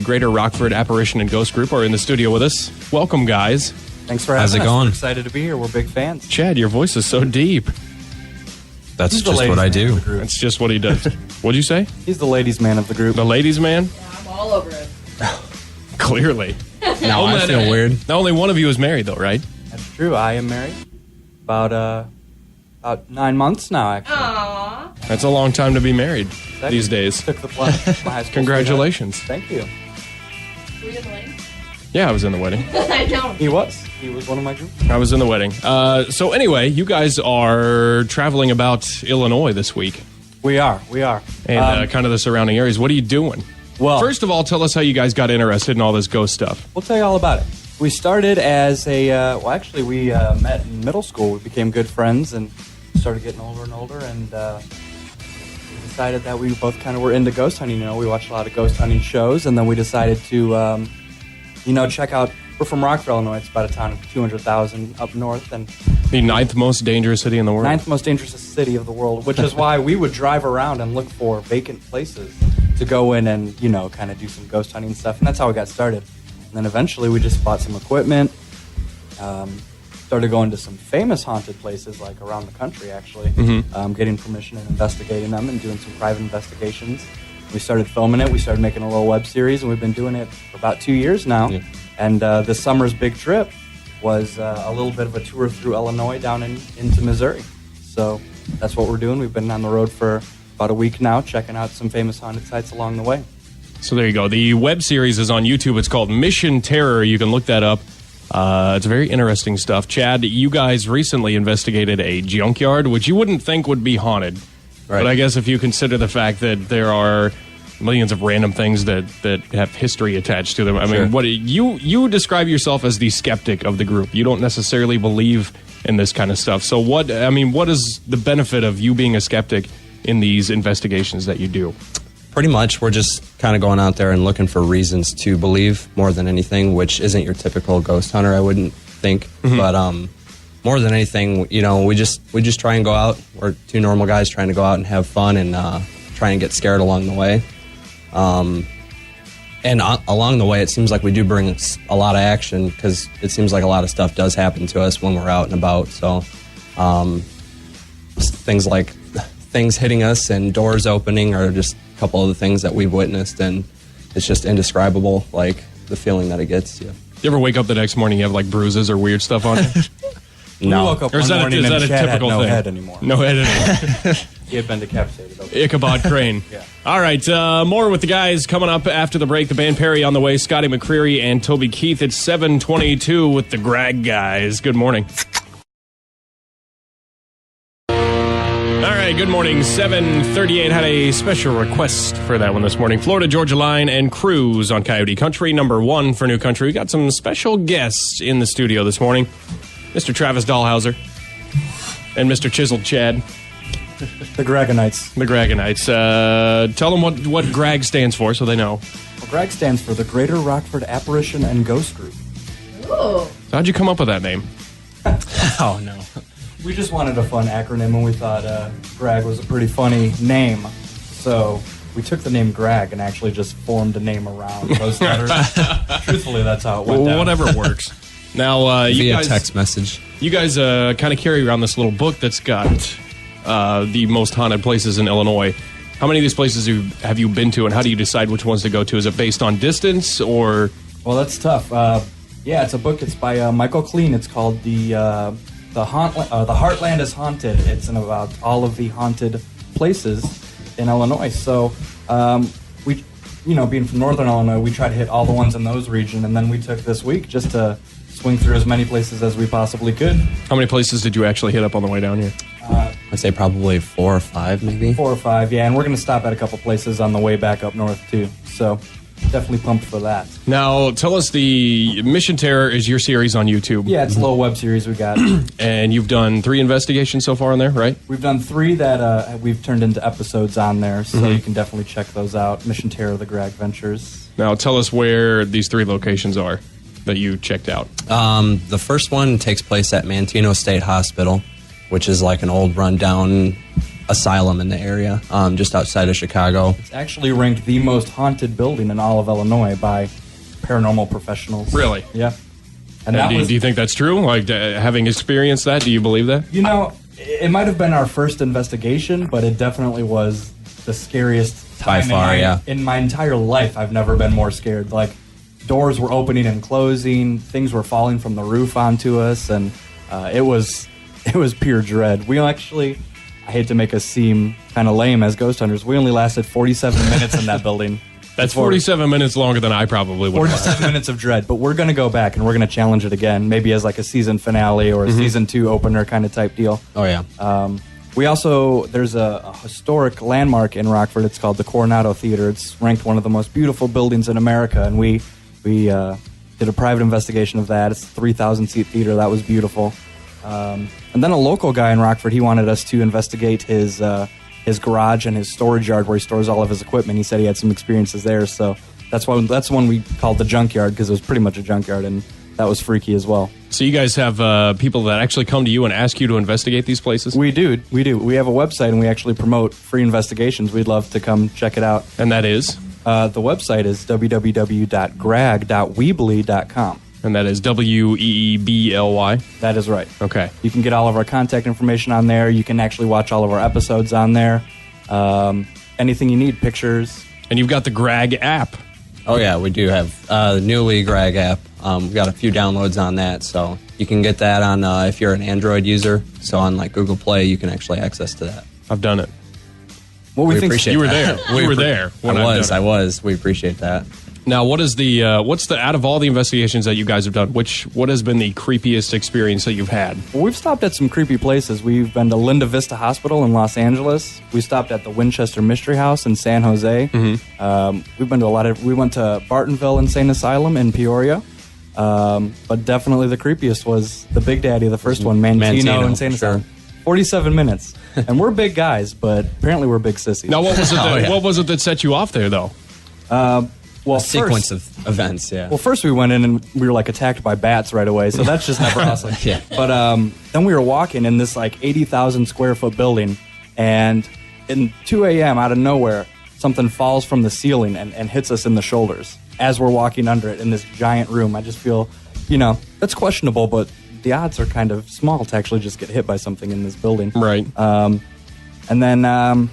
Greater Rockford Apparition and Ghost Group, are in the studio with us. Welcome, guys. Thanks for having us. How's it going? We're excited to be here. We're big fans. Chad, your voice is so deep. That's He's just what I do. That's just what he does. What'd you say? He's the ladies' man of the group. The ladies' man? Yeah, I'm all over it. Clearly. No, I feel weird. Only one of you is married, though, right? That's true. I am married. About 9 months now, actually. Aww. That's a long time to be married these days. Took the plunge. My high school Congratulations. sweetheart. Thank you. Were you in the wedding? Yeah, I was in the wedding. I know. He was. He was one of my group. I was in the wedding. So anyway, you guys are traveling about Illinois this week. We are. And kind of the surrounding areas. What are you doing? Well, First of all, tell us how you guys got interested in all this ghost stuff. we'll tell you all about it. We started as a, we met in middle school. We became good friends and started getting older and older, and we decided that we both kind of were into ghost hunting. You know, we watched a lot of ghost hunting shows, and then we decided to, check out. We're from Rockford, Illinois. It's about a town of 200,000 up north, and The ninth most dangerous city in the world. ninth most dangerous city of the world, which is why we would drive around and look for vacant places to go in and, kind of do some ghost hunting stuff. And that's how we got started. And then eventually we just bought some equipment, started going to some famous haunted places, like around the country, actually, getting permission and investigating them and doing some private investigations. We started filming it. We started making a little web series, and we've been doing it for about 2 years now. Yeah. And this summer's big trip was a little bit of a tour through Illinois down into Missouri. So that's what we're doing. We've been on the road for about a week now, checking out some famous haunted sites along the way. So there you go. The web series is on YouTube. It's called Mission Terror. You can look that up. It's very interesting stuff. Chad, you guys recently investigated a junkyard, which you wouldn't think would be haunted. Right. But I guess if you consider the fact that there are millions of random things that have history attached to them. I mean, what you describe yourself as the skeptic of the group. You don't necessarily believe in this kind of stuff. So what is the benefit of you being a skeptic in these investigations that you do? Pretty much, we're just kind of going out there and looking for reasons to believe more than anything, which isn't your typical ghost hunter, I wouldn't think. Mm-hmm. But more than anything, we just try and go out. We're two normal guys trying to go out and have fun and try and get scared along the way. And along the way, it seems like we do bring a lot of action because it seems like a lot of stuff does happen to us when we're out and about. So things like things hitting us and doors opening are just a couple of the things that we've witnessed, and it's just indescribable, like the feeling that it gets you. You ever wake up the next morning, you have like bruises or weird stuff on you? No. We woke up or is one morning that and a Chad typical had no thing? head anymore. No head anymore. He had been decapitated. Okay. Ichabod Crane. Yeah. All right, more with the guys coming up after the break. The band Perry on the way, Scotty McCreery and Toby Keith. It's 7:22 with the GRAGG guys. Good morning. All right, good morning. 7:38 had a special request for that one this morning. Florida Georgia Line and Cruise on Coyote Country, number 1 for New Country. We got some special guests in the studio this morning. Mr. Travis Dahlhauser and Mr. Chiseled Chad. The Gragganites. The Gragganites. Tell them what GRAGG stands for so they know. Well, GRAGG stands for the Greater Rockford Apparition and Ghost Group. Ooh. So how'd you come up with that name? Oh, no. We just wanted a fun acronym, and we thought GRAGG was a pretty funny name. So we took the name GRAGG and actually just formed a name around those letters. Truthfully, that's how it went down. Whatever works. Now, you via guys, text message. You guys kind of carry around this little book that's got the most haunted places in Illinois. How many of these places have you been to, and how do you decide which ones to go to? Is it based on distance, or? Well, that's tough. Yeah, it's a book. It's by Michael Kleen. It's called The Heartland is Haunted. It's about all of the haunted places in Illinois. So we, being from Northern Illinois, we try to hit all the ones in those regions, and then we took this week just to swing through as many places as we possibly could. How many places did you actually hit up on the way down here? I'd say probably 4 or 5, maybe. 4 or 5, yeah, and we're going to stop at a couple places on the way back up north, too. So definitely pumped for that. Now, tell us, the Mission Terror is your series on YouTube. Yeah, it's a little web series we got. And you've done 3 investigations so far on there, right? We've done 3 that we've turned into episodes on there, so you can definitely check those out. Mission Terror, the GRAGG Ventures. Now, tell us where these 3 locations are that you checked out. The first one takes place at Manteno State Hospital, which is like an old rundown asylum in the area, just outside of Chicago. It's actually ranked the most haunted building in all of Illinois by paranormal professionals. Really? Yeah. And do you think that's true? Like, having experienced that, do you believe that? You know, it might have been our first investigation, but it definitely was the scariest time By far, in my entire life. I've never been more scared. Like, doors were opening and closing, things were falling from the roof onto us, and it was pure dread. We actually, I hate to make us seem kind of lame as ghost hunters, we only lasted 47 minutes in that building. That's 47 minutes longer than I probably would. 47 minutes of dread, but we're going to go back and we're going to challenge it again, maybe as like a season finale or a season 2 opener kind of type deal. Oh, yeah. We also, there's a historic landmark in Rockford. It's called the Coronado Theater. It's ranked one of the most beautiful buildings in America, and we did a private investigation of that. It's a 3,000-seat theater. That was beautiful. And then a local guy in Rockford, he wanted us to investigate his garage and his storage yard where he stores all of his equipment. He said he had some experiences there, so that's one we called the junkyard, because it was pretty much a junkyard, and that was freaky as well. So you guys have people that actually come to you and ask you to investigate these places? We do. We have a website, and we actually promote free investigations. We'd love to come check it out. And that is? The website is www.gragg.weebly.com. And that is WEEBLY? That is right. Okay. You can get all of our contact information on there. You can actually watch all of our episodes on there. Anything you need, pictures. And you've got the GRAGG app. Oh, yeah, we do have the newly GRAGG app. We've got a few downloads on that, so you can get that on if you're an Android user. So on like Google Play, you can actually access to that. I've done it. What we think appreciate you were that. there. You were there. I was. We appreciate that. Now, what's the out of all the investigations that you guys have done, what has been the creepiest experience that you've had? Well, we've stopped at some creepy places. We've been to Linda Vista Hospital in Los Angeles. We stopped at the Winchester Mystery House in San Jose. We've been to we went to Bartonville Insane Asylum in Peoria. But definitely the creepiest was the Big Daddy, the first one, Mantino Insane Asylum. 47 minutes. And we're big guys, but apparently we're big sissies. Now, what was it that set you off there, though? Well, sequence of events, yeah. Well, first we went in and we were like attacked by bats right away, so that's just never awesome. Yeah. But then we were walking in this like 80,000 square foot building, and in 2 a.m. out of nowhere, something falls from the ceiling and hits us in the shoulders as we're walking under it in this giant room. I just feel, that's questionable, but the odds are kind of small to actually just get hit by something in this building. Right. And then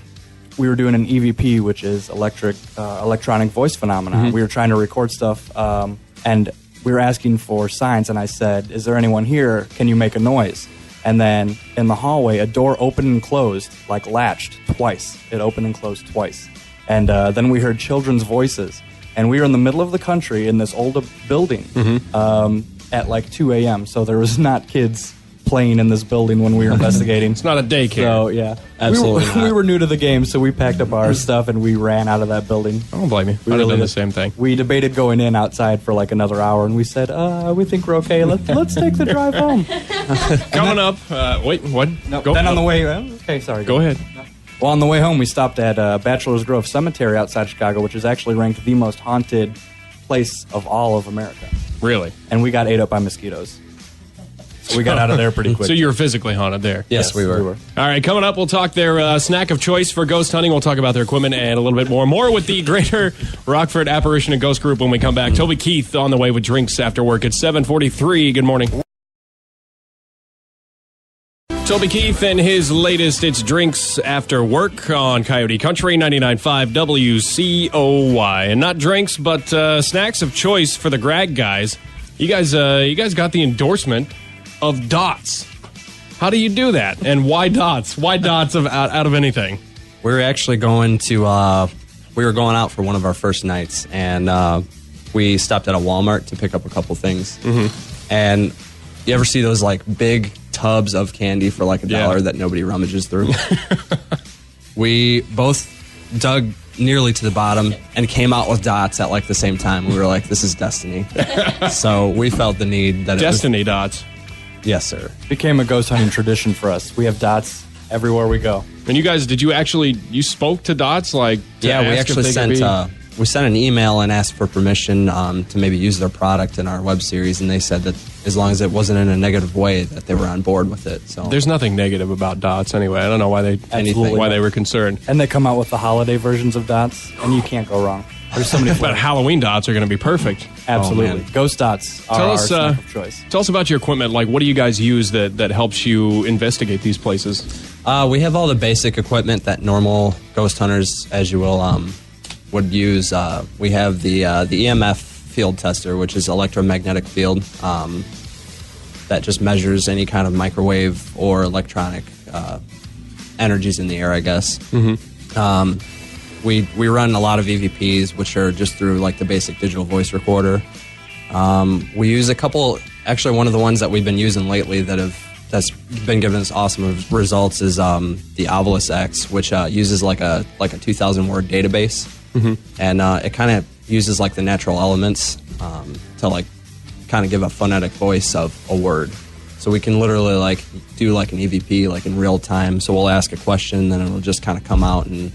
we were doing an EVP, which is electronic voice phenomenon. We were trying to record stuff, and we were asking for signs, and I said, is there anyone here? Can you make a noise? And then in the hallway, a door opened and closed, like latched twice. It opened and closed twice. And then we heard children's voices. And we were in the middle of the country in this old building at like 2 a.m., so there was not kids playing in this building when we were investigating. It's not a daycare. So, yeah. Absolutely not. We were new to the game, so we packed up our stuff and we ran out of that building. I don't blame you. I'd have done the same thing. We debated going in outside for like another hour, and we said, we think we're okay. Let's take the drive home. Coming up, wait, what? No, then on the way, okay, sorry. Go ahead. No. Well, on the way home, we stopped at Bachelor's Grove Cemetery outside Chicago, which is actually ranked the most haunted place of all of America. Really? And we got ate up by mosquitoes. So we got out of there pretty quick. So you were physically haunted there? Yes, we were. All right, coming up, we'll talk their snack of choice for ghost hunting. We'll talk about their equipment and a little bit more. More with the Greater Rockford Apparition and Ghost Group when we come back. Toby Keith on the way with drinks after work at 7:43. Good morning. Toby Keith and his latest, it's Drinks After Work on Coyote Country 99.5 WCOY. And not drinks, but snacks of choice for the GRAGG guys. You guys got the endorsement of dots. How do you do that? And why dots? Why dots out of anything? We were actually going to, we were going out for one of our first nights, and we stopped at a Walmart to pick up a couple things. And you ever see those like big tubs of candy for like $1 that nobody rummages through? We both dug nearly to the bottom and came out with dots at like the same time. We were like, this is destiny. So we felt the need that Destiny dots. Yes, sir. Became a ghost hunting tradition for us. We have dots everywhere we go. And you guys, you spoke to dots? Like, Yeah, we actually sent we sent an email and asked for permission to maybe use their product in our web series, and they said that as long as it wasn't in a negative way, that they were on board with it. So There's nothing negative about dots anyway. I don't know why they were concerned. And they come out with the holiday versions of dots, and you can't go wrong. There's so many But flavors. Halloween dots are going to be perfect. Absolutely. man. Ghost dots are our snack of choice. Tell us about your equipment. Like, what do you guys use that helps you investigate these places? we have all the basic equipment that normal ghost hunters, as you will, would use. We have the EMF field tester, which is electromagnetic field, that just measures any kind of microwave or electronic energies in the air, I guess. We run a lot of EVPs, which are just through like the basic digital voice recorder. We use a couple. Actually, one of the ones that we've been using lately that's been giving us awesome results is the Ovilus X, which uses like a 2,000 word database, and it kind of uses like the natural elements to like kind of give a phonetic voice of a word. So we can literally like do like an EVP like in real time. So we'll ask a question, then it'll just kind of come out and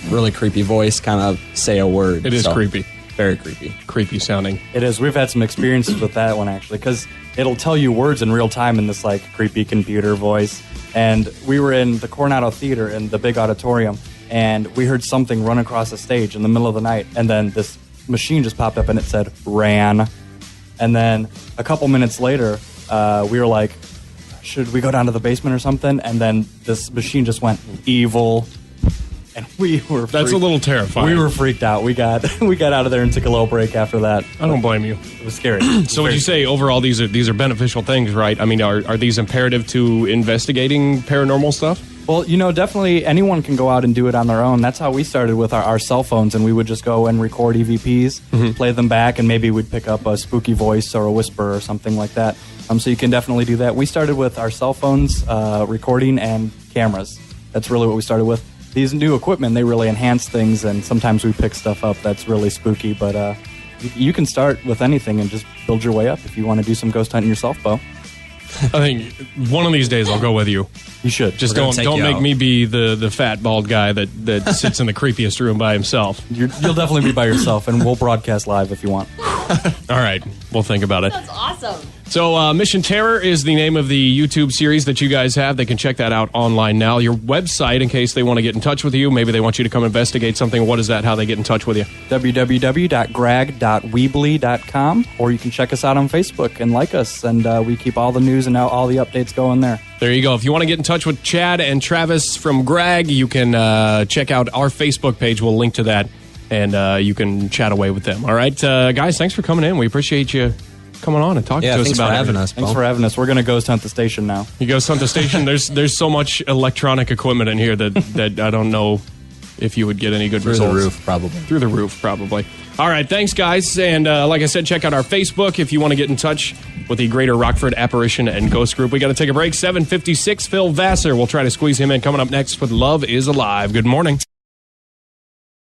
really creepy voice kind of say a word. It is creepy. Very creepy. Creepy sounding. It is. We've had some experiences with that one, actually, because it'll tell you words in real time in this, like, creepy computer voice. And we were in the Coronado Theater in the big auditorium, and we heard something run across the stage in the middle of the night, and then this machine just popped up, and it said, ran. And then a couple minutes later, we were like, should we go down to the basement or something? And then this machine just went, evil. And we were That's a little terrifying. We were freaked out. We got out of there and took a little break after that. I don't blame you. It was scary. So would you say overall these are beneficial things, right? I mean, are these imperative to investigating paranormal stuff? Well, definitely anyone can go out and do it on their own. That's how we started with our cell phones, and we would just go and record EVPs, play them back, and maybe we'd pick up a spooky voice or a whisper or something like that. So you can definitely do that. We started with our cell phones, recording, and cameras. That's really what we started with. These new equipment, they really enhance things, and sometimes we pick stuff up that's really spooky, but you can start with anything and just build your way up if you want to do some ghost hunting yourself, Beau. I think one of these days I'll go with you. You should. Just don't make me be the fat, bald guy that sits in the creepiest room by himself. You'll definitely be by yourself, and we'll broadcast live if you want. All right. We'll think about it. That's awesome. So Mission Terror is the name of the YouTube series that you guys have. They can check that out online now. Your website, in case they want to get in touch with you, maybe they want you to come investigate something. What is that? How they get in touch with you? www.gragg.weebly.com, or you can check us out on Facebook and like us, and we keep all the news and all the updates going there. There you go. If you want to get in touch with Chad and Travis from GRAGG, you can check out our Facebook page. We'll link to that, and you can chat away with them. All right, guys, thanks for coming in. We appreciate you coming on and talking to us about having us. Thanks for having us. We're going to ghost hunt the station now. You ghost hunt the station? There's so much electronic equipment in here that I don't know if you would get any good results. Through the roof, probably. Through the roof, probably. All right, thanks, guys. And like I said, check out our Facebook if you want to get in touch with the Greater Rockford Apparition and Ghost Group. We got to take a break. 7:56, Phil Vassar. We'll try to squeeze him in coming up next with Love is Alive. Good morning.